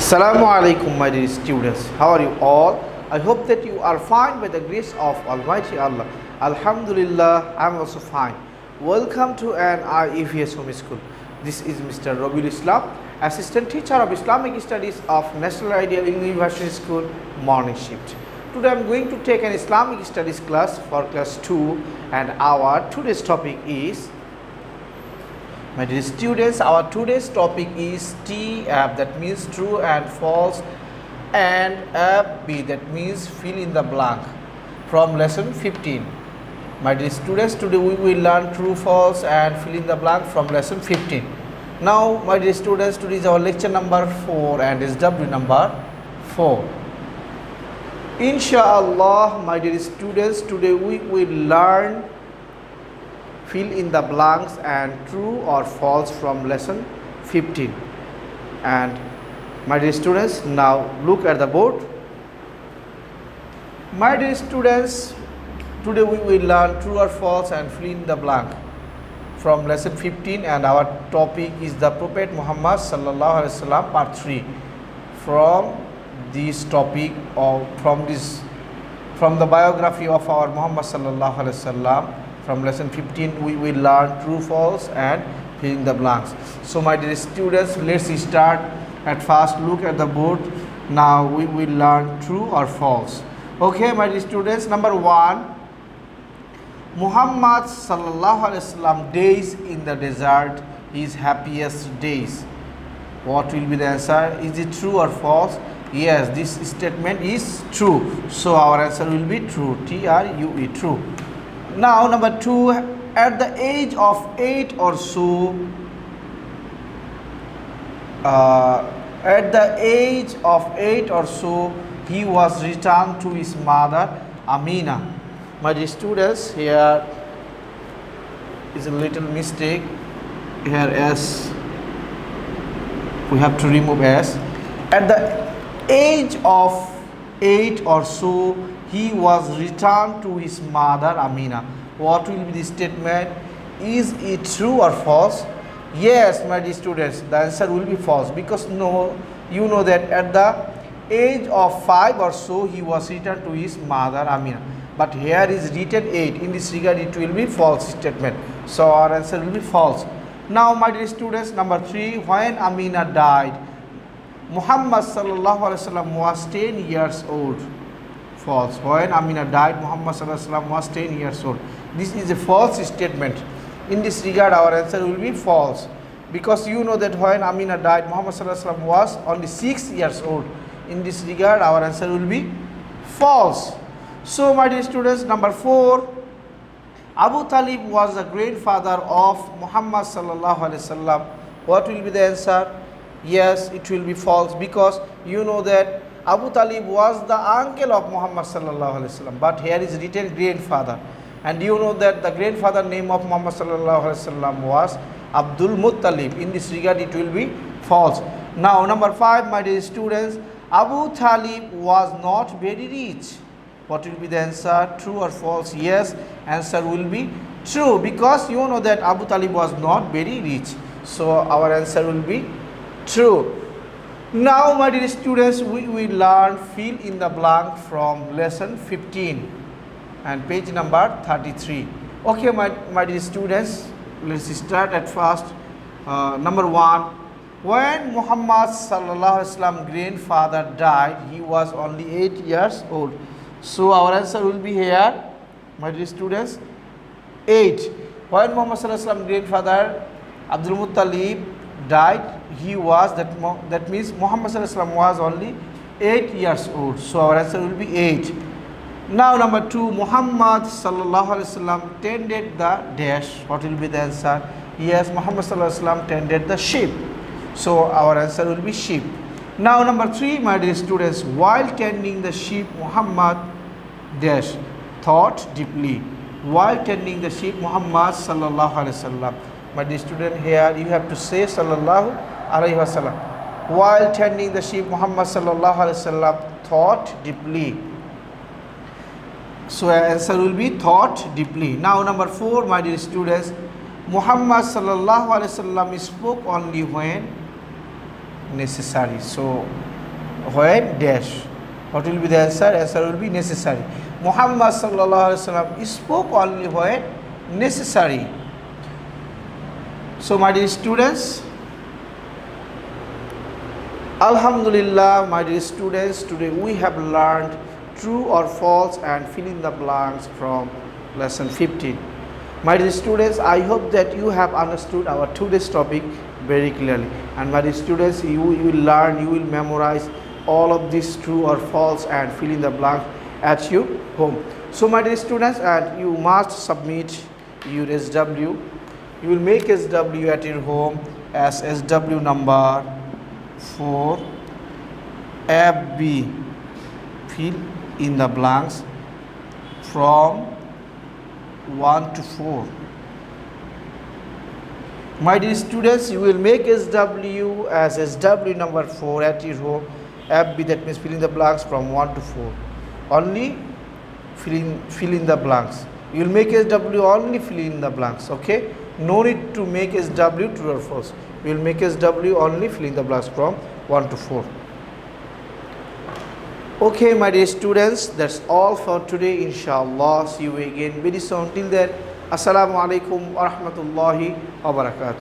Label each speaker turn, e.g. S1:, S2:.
S1: Assalamu alaikum, my dear students. How are you all? I hope that you are fine by the grace of Almighty Allah. Alhamdulillah, I am also fine. Welcome to an IEVS Home School. This is Mr. Robiul Islam, Assistant Teacher of Islamic Studies of National Ideal University School, morning shift. Today I am going to take an Islamic Studies class for class 2, and our today's topic is, my dear students, our today's topic is TF, that means true and false, and FB, that means fill in the blank, from lesson 15. My dear students, today we will learn true, false and fill in the blank from lesson 15. Now, my dear students, today is our lecture number 4 and SW number 4. Inshallah, my dear students, today we will learn fill in the blanks and true or false from lesson 15. And my dear students, now look at the board. My dear students, today we will learn true or false and fill in the blank from lesson 15, and our topic is the Prophet Muhammad sallallahu alaihi wasallam part 3. From this topic, or from the biography of our Muhammad sallallahu alaihi wasallam, from lesson 15 we will learn true, false and fill in the blanks. So my dear students, let's start. At first, look at the board. Now we will learn true or false. Okay, my dear students, number 1, Muhammad sallallahu alaihi wasallam days in the desert, his happiest days. What will be the answer? Is it true or false? Yes, this statement is true, so our answer will be true. T-R-U-E, true. Now number 2, at the age of 8 or so, he was returned to his mother Amina. My dear students, here is a little mistake. Here S, we have to remove S. At the age of 8 or so, he was returned to his mother Amina. What will be the statement? Is it true or false? Yes, my dear students, the answer will be false, because you know that at the age of 5 or so, he was returned to his mother Amina. But here is written 8. In this regard, it will be false statement. So our answer will be false. Now, my dear students, number 3, when Amina died, Muhammad sallallahu alaihi wasallam was 10 years old. False. When Amina died, Muhammad sallallahu alaihi wasallam was 10 years old. This is a false statement. In this regard, our answer will be false, because you know that when Amina died, Muhammad sallallahu alaihi wasallam was only 6 years old. In this regard, our answer will be false. So, my dear students, number 4, Abu Talib was the grandfather of Muhammad sallallahu alaihi wasallam. What will be the answer? Yes, it will be false, because you know that Abu Talib was the uncle of Muhammad sallallahu alaihi wasallam, but here is written grandfather, and you know that the grandfather name of Muhammad sallallahu alaihi wasallam was Abdul Muttalib. In this regard, it will be false. Now number 5, my dear students, Abu Talib was not very rich. What will be the answer? True or false? Yes, answer will be true, because you know that Abu Talib was not very rich. So our answer will be true. Now, my dear students, we will learn fill in the blank from lesson 15 and page number 33. Okay, my dear students, let's start at first. Number 1, when Muhammad sallallahu alaihi wasallam grandfather died, he was only 8 years old. So our answer will be here, my dear students, 8. When Muhammad sallallahu alaihi wasallam grandfather Abdul Muttalib died, he was, that means Muhammad sallallahu alaihi wasallam was only 8 years old. So our answer will be 8. Now number 2, Muhammad sallallahu alaihi wasallam tended the dash. What will be the answer? Yes, Muhammad sallallahu alaihi wasallam tended the sheep. So our answer will be sheep. Now number 3, my dear students, while tending the sheep, Muhammad dash thought deeply. While tending the sheep, Muhammad sallallahu alaihi wasallam. My dear student, here you have to say sallallahu alaihi wasallam. While tending the sheep, Muhammad sallallahu alaihi wasallam thought deeply. So answer will be thought deeply. Now number 4, my dear students, Muhammad sallallahu alaihi wasallam spoke only when necessary. So when dash. What will be the answer? Answer will be necessary. Muhammad sallallahu alaihi wasallam spoke only when necessary. So my dear students, Alhamdulillah, my dear students, today we have learned true or false and fill in the blanks from lesson 15. My dear students, I hope that you have understood our today's topic very clearly. And my dear students, you will learn, you will memorize all of these true or false and fill in the blank at your home. So my dear students, and you must submit your SW. You will make SW at your home as SW number 4 FB. Fill in the blanks from 1 to 4. My dear students, you will make SW as SW number 4 at your home. FB, that means fill in the blanks from 1 to 4. Only fill in the blanks. You will make SW only fill in the blanks. Okay. No need to make SW true or false. We will make SW only fill in the blanks from 1 to 4. Okay, my dear students, that's all for today. Inshallah, see you again very soon. Till then, Assalamu alaikum wa rahmatullahi wa barakatuh.